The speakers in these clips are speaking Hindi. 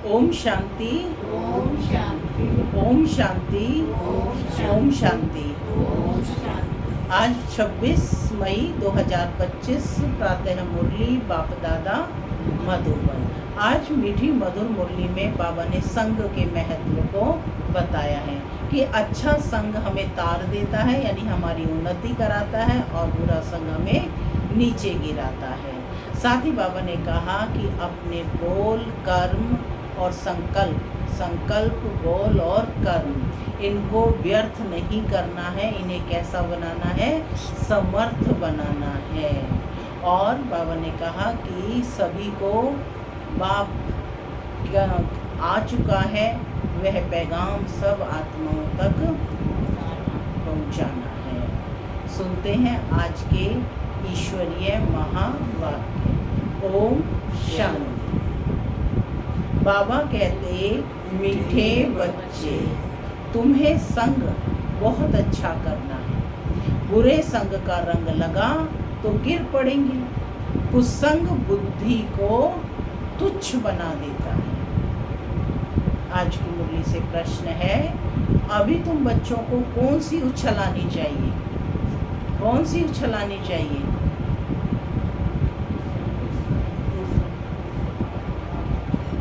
ओम शांति। ओम शांति। ओम शांति। ओम शांति। ओम शांति। आज 26 मई 2025 प्रातः मुरली बाप दादा मधुबन। आज मीठी मधुर मुरली में बाबा ने संग के महत्व को बताया है कि अच्छा संग हमें तार देता है, यानी हमारी उन्नति कराता है, और बुरा संग हमें नीचे गिराता है। साथ ही बाबा ने कहा कि अपने बोल, कर्म और संकल्प, बोल और कर्म, इनको व्यर्थ नहीं करना है। इन्हें कैसा बनाना है? समर्थ बनाना है। और बाबा ने कहा कि सभी को बाप क्या आ चुका है, वह पैगाम सब आत्माओं तक पहुंचाना है। सुनते हैं आज के ईश्वरीय महावाक्य। ओम शांति। बाबा कहते, मीठे बच्चे, तुम्हें संग बहुत अच्छा करना है। बुरे संग का रंग लगा तो गिर पड़ेंगे। कुसंग बुद्धि को तुच्छ बना देता है। आज की मुरली से प्रश्न है, अभी तुम बच्चों को कौन सी उछलानी चाहिए? कौन सी उछलानी चाहिए?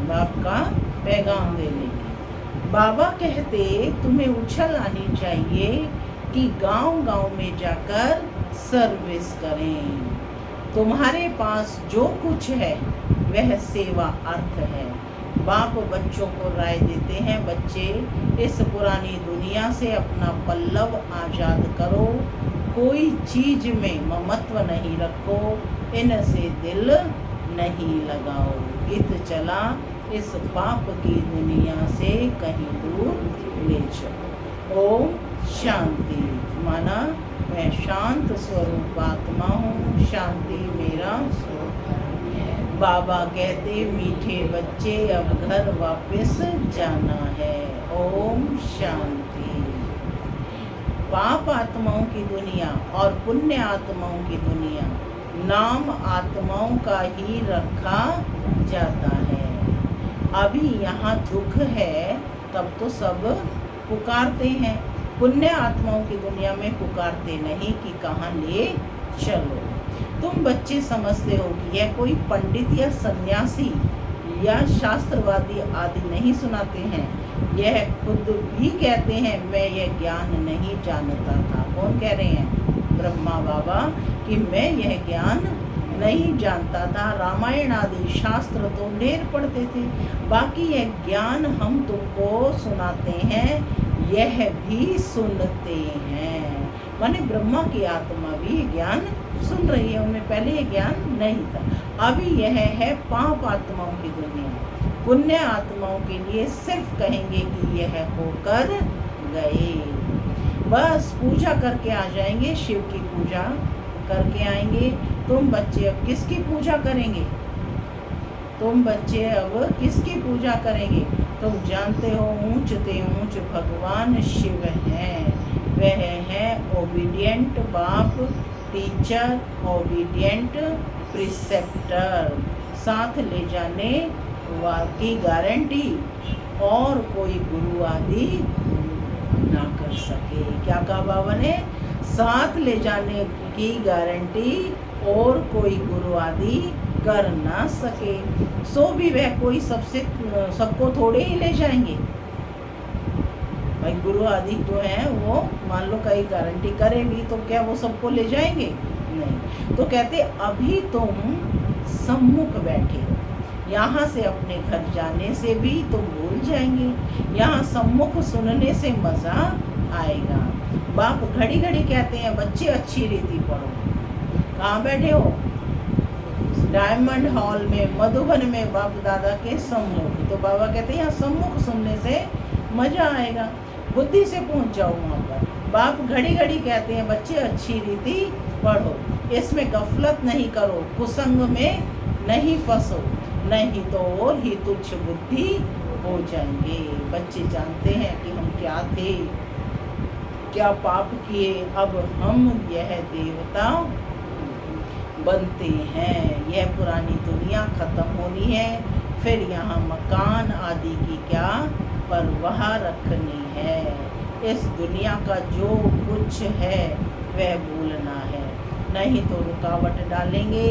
बाप का पैगाम देने की। बाबा कहते तुम्हें उछल आनी चाहिए कि गांव-गांव में जाकर सर्विस करें। तुम्हारे पास जो कुछ है वह सेवा अर्थ है। बाप बच्चों को राय देते हैं, बच्चे इस पुरानी दुनिया से अपना पल्लव आजाद करो। कोई चीज में ममत्व नहीं रखो, इनसे दिल नहीं लगाओ। गीत चला, इस पाप की दुनिया से कहीं दूर ले चलो। ओम शांति। माना मैं शांत स्वरूप आत्मा हूँ, शांति मेरा स्वरूप है। बाबा कहते, मीठे बच्चे अब घर वापस जाना है। ओम शांति। पाप आत्माओं की दुनिया और पुण्य आत्माओं की दुनिया नाम आत्माओं का ही रखा जाता है। अभी यहाँ दुख है तब तो सब पुकारते हैं। पुण्य आत्माओं की दुनिया में पुकारते नहीं कि कहाँ ले चलो। तुम बच्चे समझते हो कि यह कोई पंडित या सन्यासी या शास्त्रवादी आदि नहीं सुनाते हैं। यह खुद भी कहते हैं, मैं यह ज्ञान नहीं जानता था। कौन कह रहे हैं? ब्रह्मा बाबा, कि मैं यह ज्ञान नहीं जानता था। रामायण आदि शास्त्र तो ढेर पढ़ते थे, बाकी यह ज्ञान हम तुमको सुनाते हैं, यह भी सुनते हैं। माने ब्रह्मा की आत्मा भी ज्ञान सुन रही है, उन्हें पहले ये ज्ञान नहीं था। अभी यह है पाप आत्माओं की दुनिया। पुण्य आत्माओं के लिए सिर्फ कहेंगे कि यह होकर गए, बस पूजा करके आ जाएंगे, शिव की पूजा करके आएंगे। तुम बच्चे अब किसकी पूजा करेंगे? तुम बच्चे अब किसकी पूजा करेंगे? तुम जानते हो ऊंच ते ऊंच भगवान शिव हैं। वह है ओबीडियंट बाप, टीचर, ओबीडियंट प्रिसेप्टर, साथ ले जाने की गारंटी और कोई गुरु आदि ना कर सके। क्या कहा बाबा ने? साथ ले जाने की गारंटी और कोई गुरु आदि कर ना सके। सो भी वह कोई सबको थोड़े ही ले जाएंगे। भाई गुरु आदि जो हैं वो मान लो कहीं गारंटी करे भी तो क्या वो सबको ले जाएंगे? नहीं। तो कहते अभी तुम सम्मुख बैठे हो, यहाँ से अपने घर जाने से भी तुम भूल जाएंगे। यहाँ सम्मुख सुनने से मज़ा आएगा। बाप घड़ी घड़ी कहते हैं, बच्चे अच्छी रीति पढ़ो। कहाँ बैठे हो? डायमंड हॉल में, मधुबन में, बाप दादा के सम्मुख। तो बाबा कहते हैं यहाँ सम्मुख सुनने से मज़ा आएगा, बुद्धि से पहुँच जाओ वहाँ पर। बाप घड़ी घड़ी कहते हैं, बच्चे अच्छी रीति पढ़ो, इसमें गफलत नहीं करो, कुसंग में नहीं फंसो, नहीं तो और ही तुच्छ बुद्धि हो जाएंगे। बच्चे जानते हैं कि हम क्या थे, क्या पाप किए, अब हम यह देवता बनते हैं। यह पुरानी दुनिया खत्म होनी है, फिर यहाँ मकान आदि की क्या परवाह रखनी है। इस दुनिया का जो कुछ है वह भूलना है, नहीं तो रुकावट डालेंगे,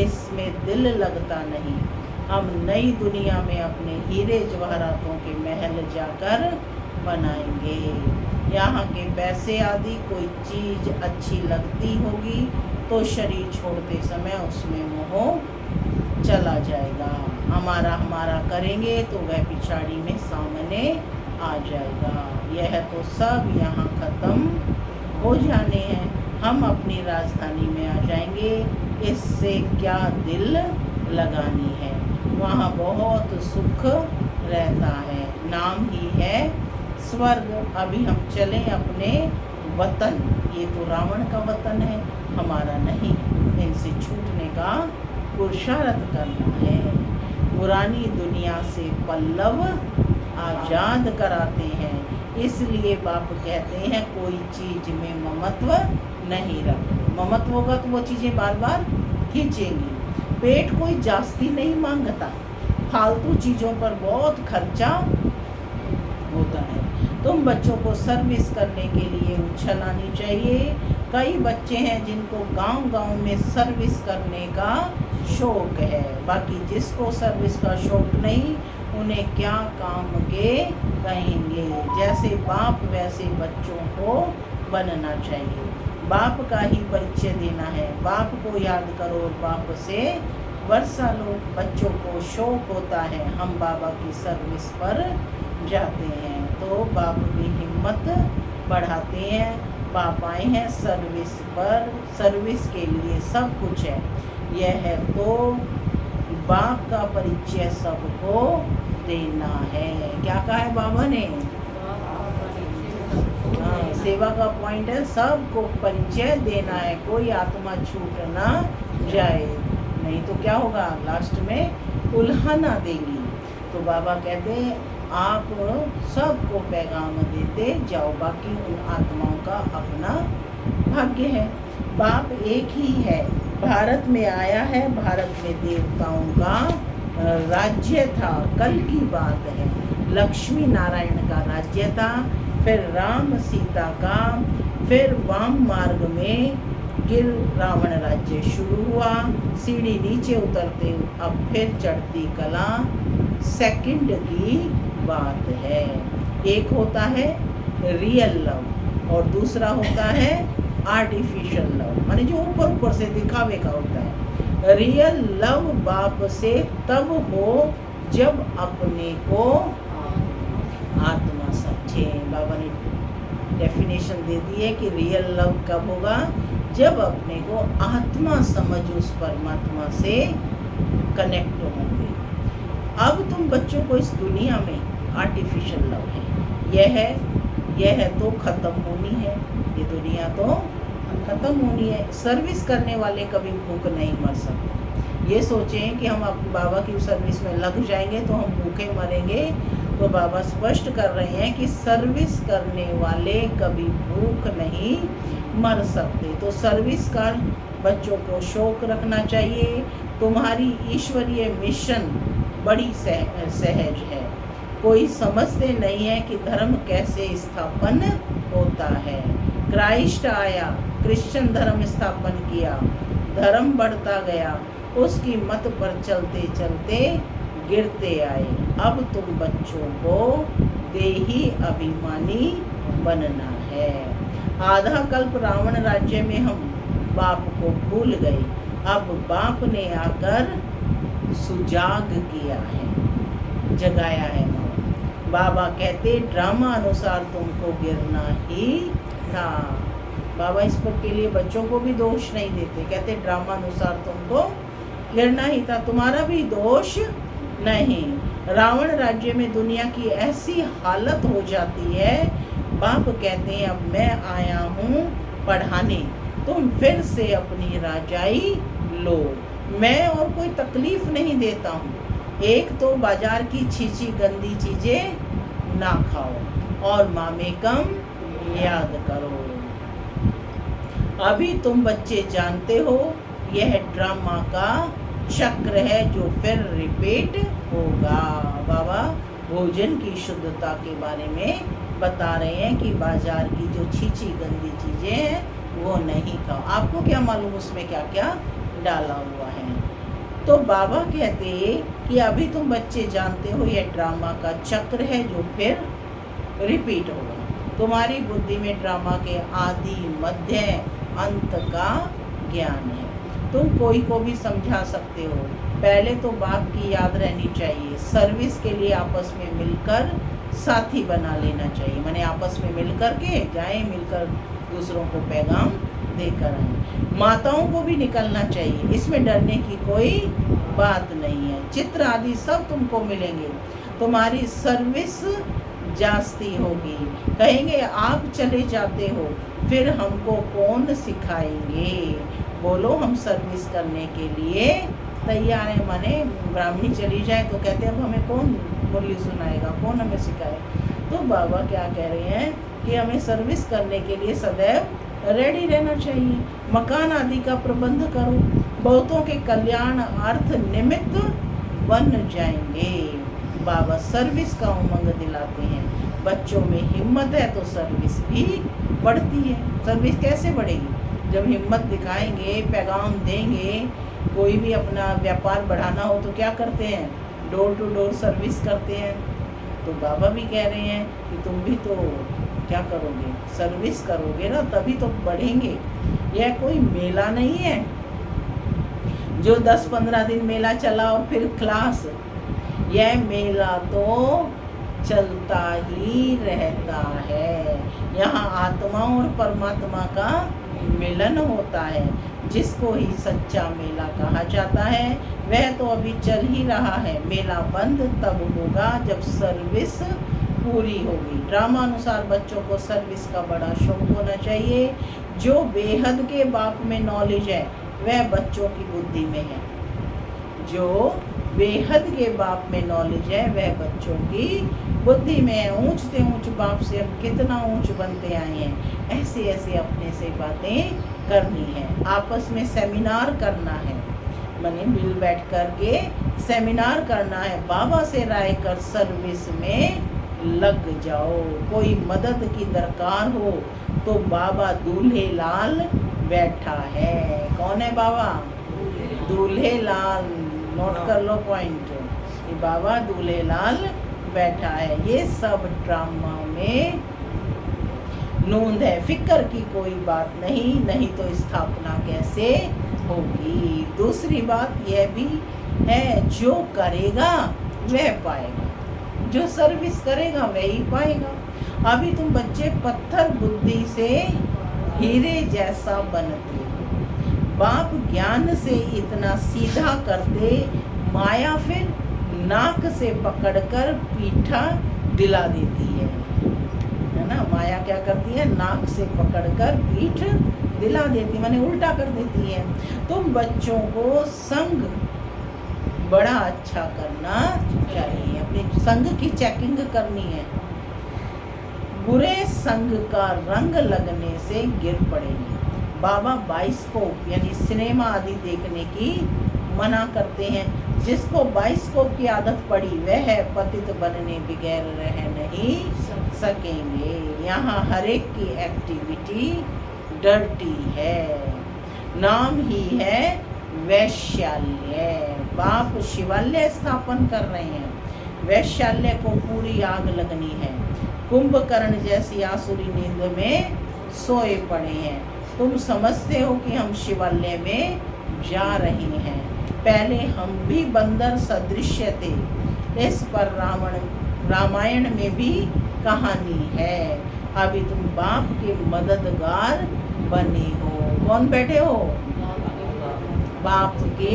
इसमें दिल लगता नहीं। हम नई दुनिया में अपने हीरे जवाहरातों के महल जाकर बनाएंगे। यहाँ के पैसे आदि कोई चीज़ अच्छी लगती होगी तो शरीर छोड़ते समय उसमें मोह चला जाएगा। हमारा हमारा करेंगे तो वह पिछाड़ी में सामने आ जाएगा। यह तो सब यहाँ खत्म हो जाने हैं, हम अपनी राजधानी में आ जाएंगे, इससे क्या दिल लगानी है। वहाँ बहुत सुख रहता है, नाम ही है स्वर्ग। अभी हम चलें अपने वतन, ये तो रावण का वतन है, हमारा नहीं। इनसे छूटने का पुरुषार्थ करना है। पुरानी दुनिया से पल्लव आजाद कराते हैं, इसलिए बाप कहते हैं कोई चीज में ममत्व नहीं रखो। ममत्व होगा तो वो चीजें बार बार खींचेंगी। पेट कोई जास्ती नहीं मांगता, फालतू चीजों पर बहुत खर्चा होता है। तुम बच्चों को सर्विस करने के लिए उछल आनी चाहिए। कई बच्चे हैं जिनको गांव-गांव में सर्विस करने का शौक है, बाकी जिसको सर्विस का शौक नहीं उन्हें क्या काम के कहेंगे। जैसे बाप वैसे बच्चों को बनना चाहिए। बाप का ही परिचय देना है, बाप को याद करो और बाप से वर्षा लो। बच्चों को शौक होता है हम बाबा की सर्विस पर जाते हैं, तो बाप भी हिम्मत बढ़ाते हैं। बाप आए हैं सर्विस पर, सर्विस के लिए सब कुछ है। यह है तो बाप का परिचय सबको देना है। क्या कहा है बाबा ने? हाँ, सेवा का पॉइंट है सबको परिचय देना है, कोई आत्मा छूट ना जाए, नहीं तो क्या होगा लास्ट में उल्हाना देंगी। तो बाबा कहते हैं आप सबको पैगाम देते जाओ, बाकी उन आत्माओं का अपना भाग्य है। बाप एक ही है, भारत में आया है, भारत में देवताओं का राज्य था, कल की बात है। लक्ष्मी नारायण का राज्य था, फिर राम सीता का, फिर वाम मार्ग में गिर रावण राज्य शुरू हुआ। सीढ़ी नीचे उतरते अब फिर चढ़ती कला सेकंड की बात है। एक होता है रियल लव और दूसरा होता है आर्टिफिशियल लव, माने जो ऊपर ऊपर से दिखावे का होता है। रियल लव बाप से तब हो जब अपने को आत्मा समझे। बाबा ने डेफिनेशन दे दी है कि रियल लव कब होगा, जब अपने को आत्मा समझ उस परमात्मा से कनेक्ट होंगे। अब तुम बच्चों को इस दुनिया में आर्टिफिशियल लव है, यह तो ख़त्म होनी है, ये दुनिया तो ख़त्म होनी है। सर्विस करने वाले कभी भूख नहीं मर सकते। ये सोचें कि हम अपने बाबा की सर्विस में लग जाएंगे तो हम भूखे मरेंगे, तो बाबा स्पष्ट कर रहे हैं कि सर्विस करने वाले कभी भूख नहीं मर सकते। तो सर्विस का बच्चों को शौक रखना चाहिए। तुम्हारी ईश्वरीय मिशन बड़ी सहज है, कोई समझते नहीं है कि धर्म कैसे स्थापन होता है। क्राइस्ट आया, क्रिश्चियन धर्म स्थापन किया, धर्म बढ़ता गया, उसकी मत पर चलते चलते गिरते आए। अब तुम बच्चों को देही अभिमानी बनना है। आधा कल्प रावण राज्य में हम बाप को भूल गए, अब बाप ने आकर सुजाग किया है, जगाया है। बाबा कहते ड्रामा अनुसार तुमको गिरना ही था। बाबा इस पर के लिए बच्चों को भी दोष नहीं देते, कहते ड्रामा अनुसार तुमको गिरना ही था, तुम्हारा भी दोष नहीं। रावण राज्य में दुनिया की ऐसी हालत हो जाती है, बाप कहते हैं अब मैं आया हूँ पढ़ाने, तुम फिर से अपनी राजाई लो। मैं और कोई तकलीफ नहीं देता हूँ, एक तो बाजार की छीछी गंदी चीजें ना खाओ और मामे कम याद करो। अभी तुम बच्चे जानते हो यह ड्रामा का चक्र है जो फिर रिपीट होगा। बाबा भोजन की शुद्धता के बारे में बता रहे हैं कि बाजार की जो छीछी गंदी चीज़ें हैं वो नहीं खाओ। आपको क्या मालूम उसमें क्या क्या डाला हुआ है। तो बाबा कहते कि अभी तुम बच्चे जानते हो ये ड्रामा का चक्र है जो फिर रिपीट होगा। तुम्हारी बुद्धि में ड्रामा के आदि मध्य अंत का ज्ञान है। तुम कोई को भी समझा सकते हो। पहले तो बाप की याद रहनी चाहिए। सर्विस के लिए आपस में मिलकर साथी बना लेना चाहिए। माने आपस में मिलकर के जाएं, मिलकर दूसरों को पैगाम देकर आए। माताओं को भी निकलना चाहिए, इसमें डरने की कोई बात नहीं है। चित्र आदि सब तुमको मिलेंगे। तुम्हारी सर्विस जास्ती होगी। कहेंगे आप चले जाते हो फिर हमको कौन सिखाएंगे। बोलो हम सर्विस करने के लिए तैयार है। माने ब्राह्मणी चली जाए तो कहते हैं अब हमें कौन बोली सुनाएगा, कौन हमें सिखाए। तो बाबा क्या कह रहे हैं कि हमें सर्विस करने के लिए सदैव रेडी रहना चाहिए। मकान आदि का प्रबंध करो, बहुतों के कल्याण अर्थ निमित्त बन जाएंगे। बाबा सर्विस का उमंग दिलाते हैं। बच्चों में हिम्मत है तो सर्विस भी बढ़ती है। सर्विस कैसे बढ़ेगी? जब हिम्मत दिखाएंगे, पैगाम देंगे। कोई भी अपना व्यापार बढ़ाना हो तो क्या करते हैं? डोर टू डोर सर्विस करते हैं। तो बाबा भी कह रहे हैं कि तुम भी तो क्या करोगे? सर्विस करोगे ना, तभी तो बढ़ेंगे। यह कोई मेला नहीं है जो 10-15 दिन मेला चला और फिर क्लास। यह मेला तो चलता ही रहता है। यहाँ आत्मा और परमात्मा का मिलन होता है, जिसको ही सच्चा मेला कहा जाता है। वह तो अभी चल ही रहा है। मेला बंद तब होगा जब सर्विस पूरी होगी। ड्रामा अनुसार बच्चों को सर्विस का बड़ा शौक होना चाहिए। जो बेहद के बाप में नॉलेज है वह बच्चों की बुद्धि में है। जो बेहद के बाप में नॉलेज है वह बच्चों की बुद्धि में है। ऊंचते ऊंच बाप से हम कितना ऊंच बनते आए हैं। ऐसे ऐसे अपने से बातें करनी है। आपस में सेमिनार करना है। माने मिल बैठ कर के सेमिनार करना है। बाबा से राय कर सर्विस में लग जाओ। कोई मदद की दरकार हो तो बाबा दूल्हे लाल बैठा है। कौन है बाबा? दूल्हे लाल। नोट कर लो पॉइंट। ये बाबा दूल्हे लाल बैठा है। ये सब ड्रामा में नोंद है। फिक्र की कोई बात नहीं, नहीं तो स्थापना कैसे होगी। दूसरी बात यह भी है, जो करेगा वह पाएगा। जो सर्विस करेगा वही पाएगा। अभी तुम बच्चे पत्थर बुद्धि से हीरे जैसा बनते हो। बाप ज्ञान से इतना सीधा कर दे, माया फिर नाक से पकड़कर पीठा दिला देती है ना। माया क्या करती है? नाक से पकड़कर पीठ दिला देती, माने उल्टा कर देती है। तुम बच्चों को संग बड़ा अच्छा करना चाहिए। अपने संग की चेकिंग करनी है। बुरे संग का रंग लगने से गिर पड़ेंगे। बाबा बाइस्कोप यानी सिनेमा आदि देखने की मना करते हैं। जिसको बाइस्कोप की आदत पड़ी वह पतित बनने बगैर रह नहीं सकेंगे। यहाँ हर एक की एक्टिविटी डर्टी है। नाम ही है वैश्याल्य। बाप शिवालय स्थापन कर रहे हैं। वैश्याल्य को पूरी आग लगनी है। कुंभकर्ण जैसी आसुरी नींद में सोए पड़े हैं। तुम समझते हो कि हम शिवालय में जा रहे हैं। पहले हम भी बंदर सदृश थे। इस पर रामायण में भी कहानी है। अभी तुम बाप के मददगार बने हो। कौन बैठे हो? बाप के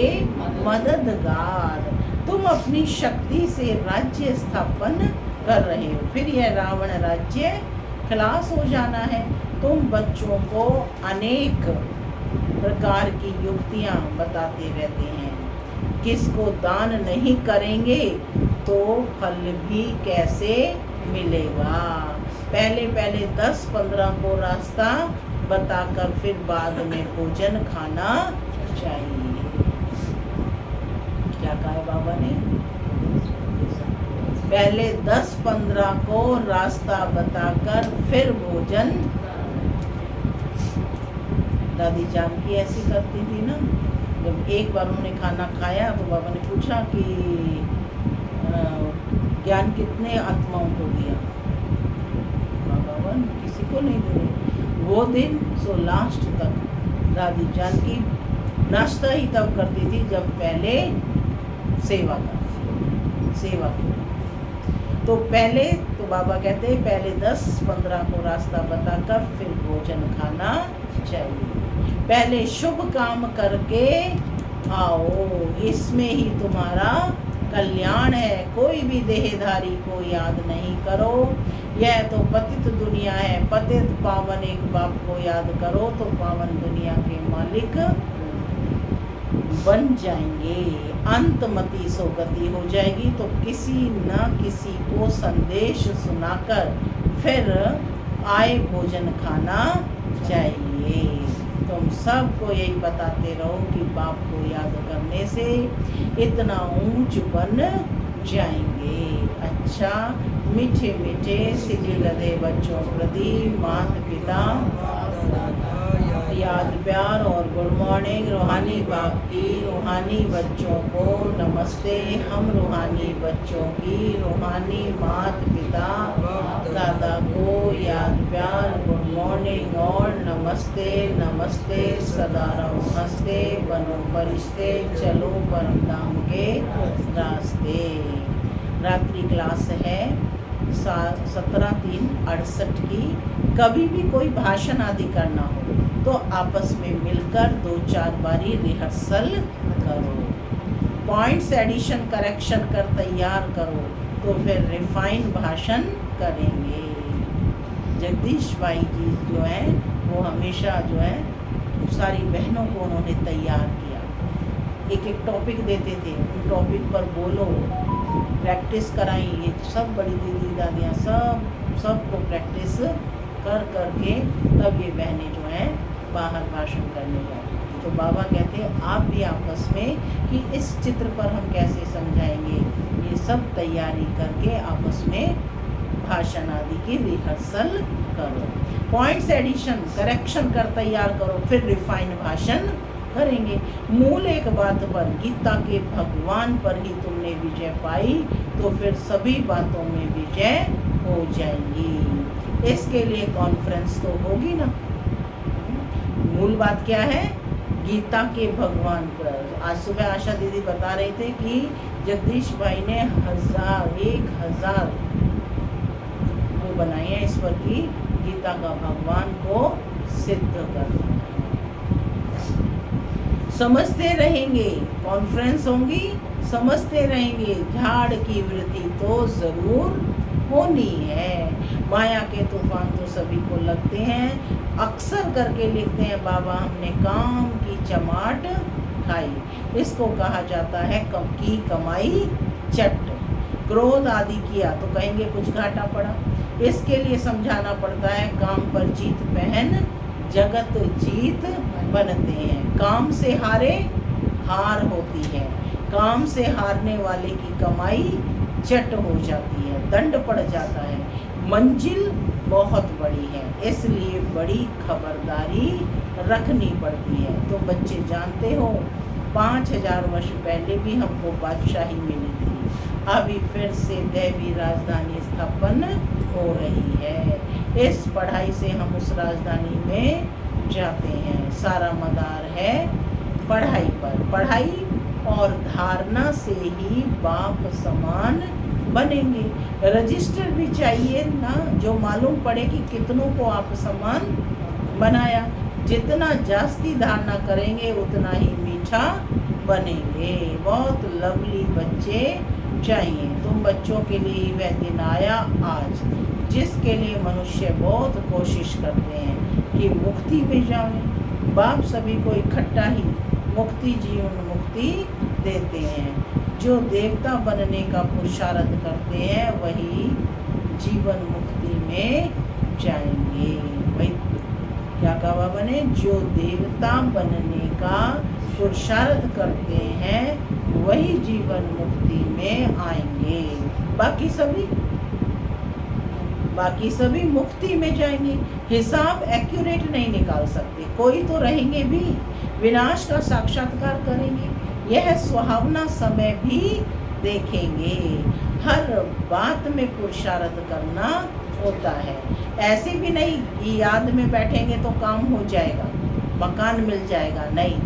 मददगार। तुम अपनी शक्ति से राज्य स्थापन कर रहे हो। फिर यह रावण राज्य खलास हो जाना है। तुम बच्चों को अनेक प्रकार की युक्तियां बताते रहते हैं। किसको दान नहीं करेंगे तो फल भी कैसे मिलेगा। पहले 10-15 को रास्ता बताकर फिर बाद में भोजन खाना चाहिए। पहले 10-15 को रास्ता बताकर फिर भोजन। दादी जानकी ऐसी करती थी ना। जब एक बार उन्होंने खाना खाया तो बाबा ने पूछा कि ज्ञान कितने आत्माओं को दिया? बाबा किसी को नहीं दे। वो दिन सो लास्ट तक दादी जानकी नाश्ता ही तब करती थी जब पहले सेवा की। तो पहले तो बाबा कहते हैं पहले 10-15 को रास्ता बताकर फिर भोजन खाना चाहिए। पहले शुभ काम करके आओ, इसमें ही तुम्हारा कल्याण है। कोई भी देहधारी को याद नहीं करो, यह तो पतित दुनिया है। पतित पावन एक बाप को याद करो तो पावन दुनिया के मालिक बन जाएंगे। अंतमति सोगति हो जाएगी। तो किसी न किसी को संदेश सुनाकर फिर आए भोजन खाना चाहिए। तुम सबको यही बताते रहो कि बाप को याद करने से इतना ऊंच बन जाएंगे। अच्छा, मीठे मीठे सिले लदे बच्चों प्रति माता पिता याद प्यार और गुड मॉर्निंग। रूहानी बाप की रूहानी बच्चों को नमस्ते। हम रूहानी बच्चों की रूहानी माता पिता दादा को याद प्यार गुड मॉर्निंग और नमस्ते। नमस्ते सदा रहो हंसते, बनो फरिश्ते, चलो परम धाम के रास्ते। रात्रि क्लास है 17/3/68 की। कभी भी कोई भाषण आदि करना हो तो आपस में मिलकर 2-4 बारी रिहर्सल करो। पॉइंट्स एडिशन करेक्शन कर तैयार करो तो फिर रिफाइन भाषण करेंगे। जगदीश भाई जी जो है वो हमेशा जो है सारी बहनों को उन्होंने तैयार किया। एक टॉपिक देते थे, उन टॉपिक पर बोलो, प्रैक्टिस कराई। ये सब बड़ी दीदी दादियाँ सबको प्रैक्टिस कर करके तब ये बहनें जो हैं बाहर भाषण करने जाती। तो बाबा कहते हैं आप भी आपस में कि इस चित्र पर हम कैसे समझाएंगे, ये सब तैयारी करके आपस में भाषण आदि की रिहर्सल करो। पॉइंट्स एडिशन करेक्शन कर तैयार करो, फिर रिफाइन भाषण करेंगे। मूल एक बात पर, गीता के भगवान पर ही तुमने विजय पाई तो फिर सभी बातों में विजय हो जाएंगी। इसके लिए कॉन्फ्रेंस तो होगी ना। मूल बात क्या है? गीता के भगवान पर। आज सुबह आशा दीदी बता रहे थे कि जगदीश भाई ने 1000 वो बनाए हैं इस पर कि गीता का भगवान को सिद्ध करना। समझते रहेंगे, कॉन्फ्रेंस होंगी, समझते रहेंगे। झाड़ की वृद्धि तो जरूर होनी है। माया के तूफान तो सभी को लगते हैं। अक्सर करके लिखते हैं बाबा हमने काम की चमाट खाई। इसको कहा जाता है कम की कमाई चट। क्रोध आदि किया तो कहेंगे कुछ घाटा पड़ा। इसके लिए समझाना पड़ता है काम पर जीत पहन जगत जीत बनते हैं। काम से हारे हार होती है। काम से हारने वाले की कमाई चट हो जाती है, दंड पड़ जाता है। मंजिल बहुत बड़ी है, इसलिए बड़ी खबरदारी रखनी पड़ती है। तो बच्चे जानते हो 5000 वर्ष पहले भी हमको बादशाही मिली थी, अभी फिर से दैवी राजधानी स्थापन हो रही है। इस पढ़ाई से हम उस राजधानी में जाते हैं। सारा मदार है पढ़ाई पर। पढ़ाई और धारणा से ही बाप समान बनेंगे। रजिस्टर भी चाहिए ना, जो मालूम पड़े कि कितनों को आप समान बनाया। जितना जास्ती धारणा करेंगे उतना ही मीठा बनेंगे। बहुत लवली बच्चे चाहिए। तुम बच्चों के लिए वह दिन आया आज, जिसके लिए मनुष्य बहुत कोशिश करते हैं कि मुक्ति में जाएं। बाप सभी को इकट्ठा ही मुक्ति जीवन मुक्ति देते हैं। जो देवता बनने का पुरुषार्थ करते हैं वही जीवन मुक्ति में जाएंगे। भाई क्या कहा बने? जो देवता बनने का पुरुषार्थ करते हैं वही जीवन मुक्ति में आएंगे। बाकी सभी मुक्ति में जाएंगे। हिसाब एक्यूरेट नहीं निकाल सकते, कोई तो रहेंगे भी, विनाश का साक्षात्कार करेंगे, यह सुहावना समय भी देखेंगे। हर बात में पुरुषार्थ करना होता है। ऐसे भी नहीं कि याद में बैठेंगे तो काम हो जाएगा, मकान मिल जाएगा, नहीं।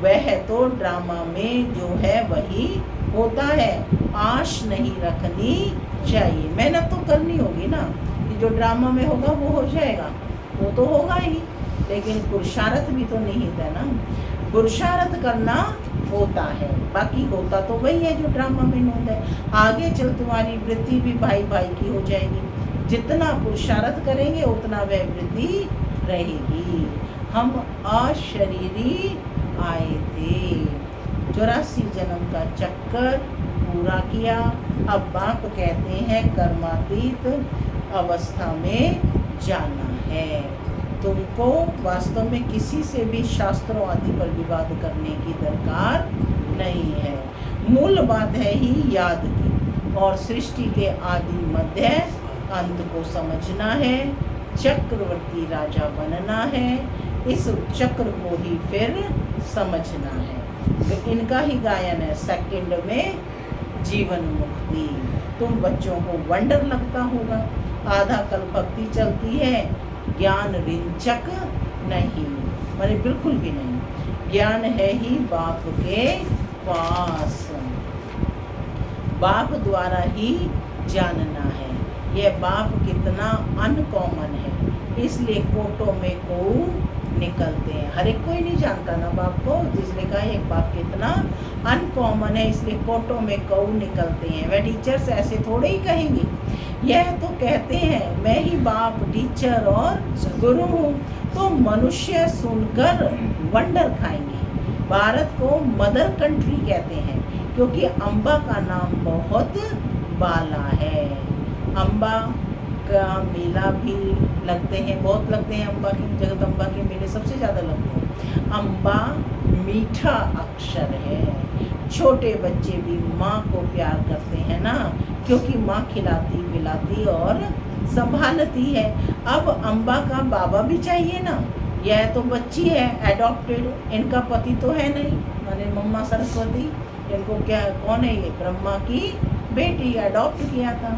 वह तो ड्रामा में जो है वही होता है। आश नहीं रखनी चाहिए, मेहनत तो करनी होगी ना, कि जो ड्रामा में होगा वो हो जाएगा, वो तो होगा ही, लेकिन पुरुषार्थ भी तो निहित है ना। पुरुषार्थ करना होता है, बाकी होता तो वही है जो ड्रामा में नोंद है। आगे चल तुम्हारी वृत्ति भी भाई भाई की हो जाएगी, जितना पुरुषार्थ करेंगे उतना वह वृत्ति रहेगी। हम अशरीरी आए थे, 84 जन्म का चक्कर पूरा किया। अब बाप कहते हैं कर्मातीत अवस्था में जाना है। तुमको वास्तव में किसी से भी शास्त्रों आदि पर विवाद करने की दरकार नहीं है। मूल बात है ही याद की, और सृष्टि के आदि मध्य अंत को समझना है। चक्रवर्ती राजा बनना है, इस चक्र को ही फिर समझना है। तो इनका ही गायन है सेकंड में जीवन मुक्ति। तुम बच्चों को वंडर लगता होगा, आधा कल भक्ति चलती है, ज्ञान रिंचक नहीं, माने बिल्कुल भी नहीं। ज्ञान है ही बाप के पास, बाप द्वारा ही जानना है। यह बाप कितना अनकॉमन है, इसलिए कोटों में को निकलते हैं। हर एक कोई नहीं जानता ना बाप को, इसलिए कहा एक बाप कितना अनकॉमन है, इसलिए कोटों में कौ निकलते हैं। वह टीचर्स ऐसे थोड़े ही कहेंगे, यह तो कहते हैं मैं ही बाप, टीचर और गुरु हूँ। तो मनुष्य सुनकर वंडर खाएंगे। भारत को मदर कंट्री कहते हैं, क्योंकि अम्बा का नाम बहुत बाला है। अम्बा का मेला भी लगते हैं, बहुत लगते हैं। अम्बा की जगदम्बा के मेले सबसे ज़्यादा लगते हैं। अम्बा मीठा अक्षर है, छोटे बच्चे भी माँ को प्यार करते हैं ना, क्योंकि माँ खिलाती पिलाती और संभालती है। अब अम्बा का बाबा भी चाहिए ना, यह तो बच्ची है एडॉप्टेड, इनका पति तो है नहीं, माने मम्मा सरस्वती, इनको क्या कौन है ये, ब्रह्मा की बेटी, अडॉप्ट किया था।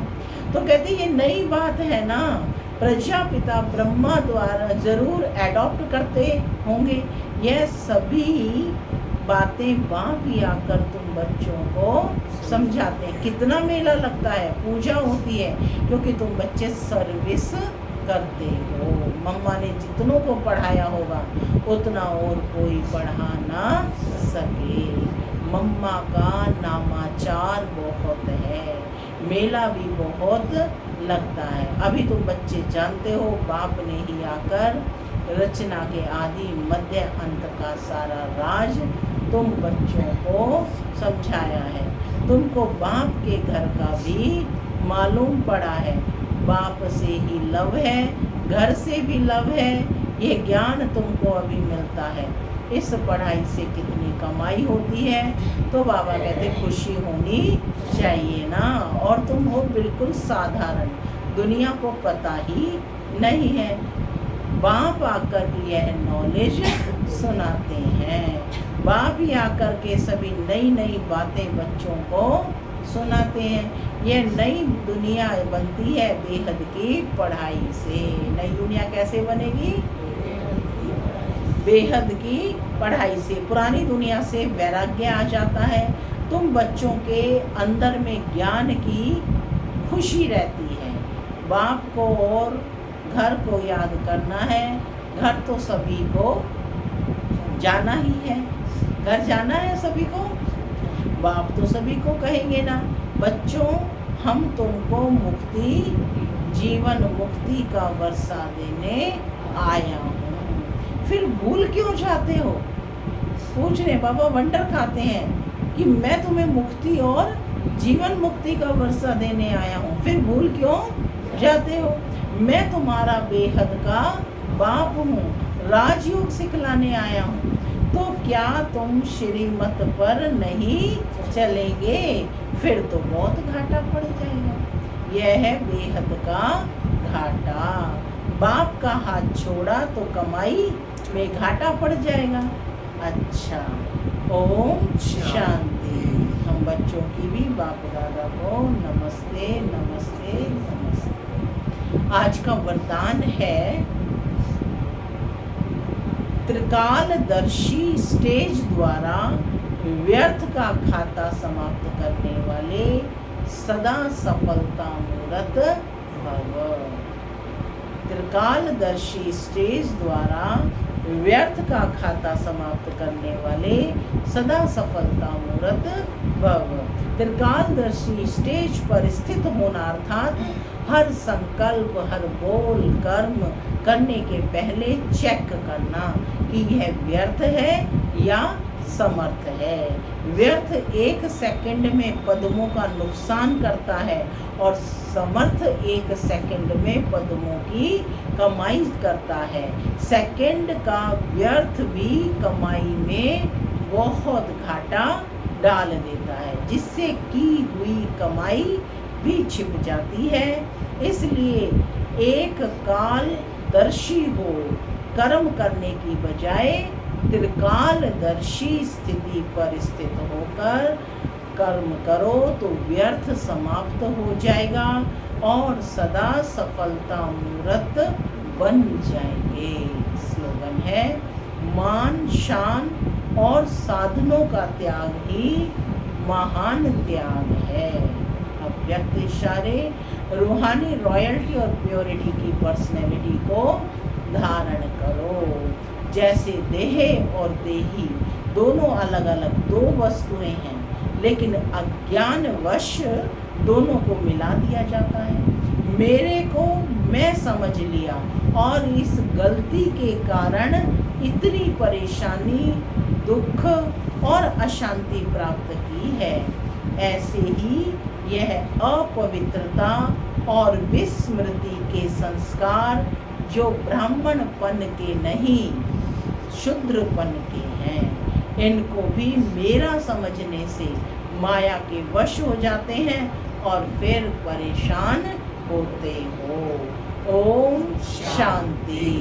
तो कहते ये नई बात है ना, प्रजापिता ब्रह्मा द्वारा जरूर एडॉप्ट करते होंगे। यह सभी बातें बाप ही आकर तुम बच्चों को समझाते हैं। कितना मेला लगता है, पूजा होती है, क्योंकि तुम बच्चे सर्विस करते हो। मम्मा ने जितनों को पढ़ाया होगा उतना और कोई पढ़ा ना सके। मम्मा का नामाचार बहुत है, मेला भी बहुत लगता है। अभी तुम बच्चे जानते हो, बाप ने ही आकर रचना के आदि मध्य अंत का सारा राज तुम बच्चों को समझाया है। तुमको बाप के घर का भी मालूम पड़ा है, बाप से ही लव है, घर से भी लव है। ये ज्ञान तुमको अभी मिलता है। इस पढ़ाई से कितनी कमाई होती है, तो बाबा कहते खुशी होनी चाहिए ना। और तुम हो बिल्कुल साधारण, दुनिया को पता ही नहीं है। बाप आकर यह नॉलेज सुनाते हैं, बाप ही आकर के सभी नई नई बातें बच्चों को सुनाते हैं। यह नई दुनिया बनती है बेहद की पढ़ाई से। नई दुनिया कैसे बनेगी? बेहद की पढ़ाई से। पुरानी दुनिया से वैराग्य आ जाता है। तुम बच्चों के अंदर में ज्ञान की खुशी रहती है। बाप को और घर को याद करना है। घर तो सभी को जाना ही है, घर जाना है सभी को। बाप तो सभी को कहेंगे ना, बच्चों हम तुमको मुक्ति, जीवन मुक्ति का वर्षा देने आया हूँ। फिर भूल क्यों जाते हो? पूछ रहे बाबा, वंडर खाते हैं कि मैं तुम्हें मुक्ति और जीवन मुक्ति का वर्षा देने आया हूँ, फिर भूल क्यों जाते हो? मैं तुम्हारा बेहद का बाप हूँ, राजयोग सिखलाने आया हूँ। तो क्या तुम श्रीमत पर नहीं चलेंगे? फिर तो बहुत घाटा पड़ जाएगा। यह है बेहद का घाटा। बाप का हाथ छोड़ा तो कमाई में घाटा पड़ जाएगा। अच्छा, ओम शांति। हम बच्चों की भी बाप दादा को नमस्ते नमस्ते नमस्ते। आज का वरदान है त्रिकालदर्शी स्टेज द्वारा व्यर्थ का खाता समाप्त करने वाले सदा सफलता मूर्त भव। त्रिकालदर्शी स्टेज द्वारा व्यर्थ का खाता समाप्त करने वाले सदा सफलता मूर्त भव। त्रिकालदर्शी स्टेज पर स्थित होना अर्थात हर संकल्प, हर बोल, कर्म करने के पहले चेक करना कि यह व्यर्थ है या समर्थ है। व्यर्थ 1 सेकंड में पद्मों का नुकसान करता है और समर्थ 1 सेकंड में पद्मों की कमाई करता है। सेकंड का व्यर्थ भी कमाई में बहुत घाटा डाल देता है, जिससे की हुई कमाई भी छिप जाती है। इसलिए एक कालदर्शी हो कर्म करने की बजाय त्रिकालदर्शी स्थिति पर स्थित होकर कर्म करो तो व्यर्थ समाप्त हो जाएगा और सदा सफलता मूर्त बन जाएंगे। स्लोगन है मान, शान और साधनों का त्याग ही महान त्याग है। अव्यक्त इशारे रूहानी रॉयल्टी और प्योरिटी की पर्सनैलिटी को धारण करो। जैसे देह और देही दोनों अलग अलग दो वस्तुएं हैं, लेकिन अज्ञानवश दोनों को मिला दिया जाता है। मेरे को मैं समझ लिया और इस गलती के कारण इतनी परेशानी, दुख और अशांति प्राप्त की है। ऐसे ही यह अपवित्रता और विस्मृति के संस्कार जो ब्राह्मणपन के नहीं शूद्रपन के हैं, इनको भी मेरा समझने से माया के वश हो जाते हैं और फिर परेशान होते हो। ओम शांति।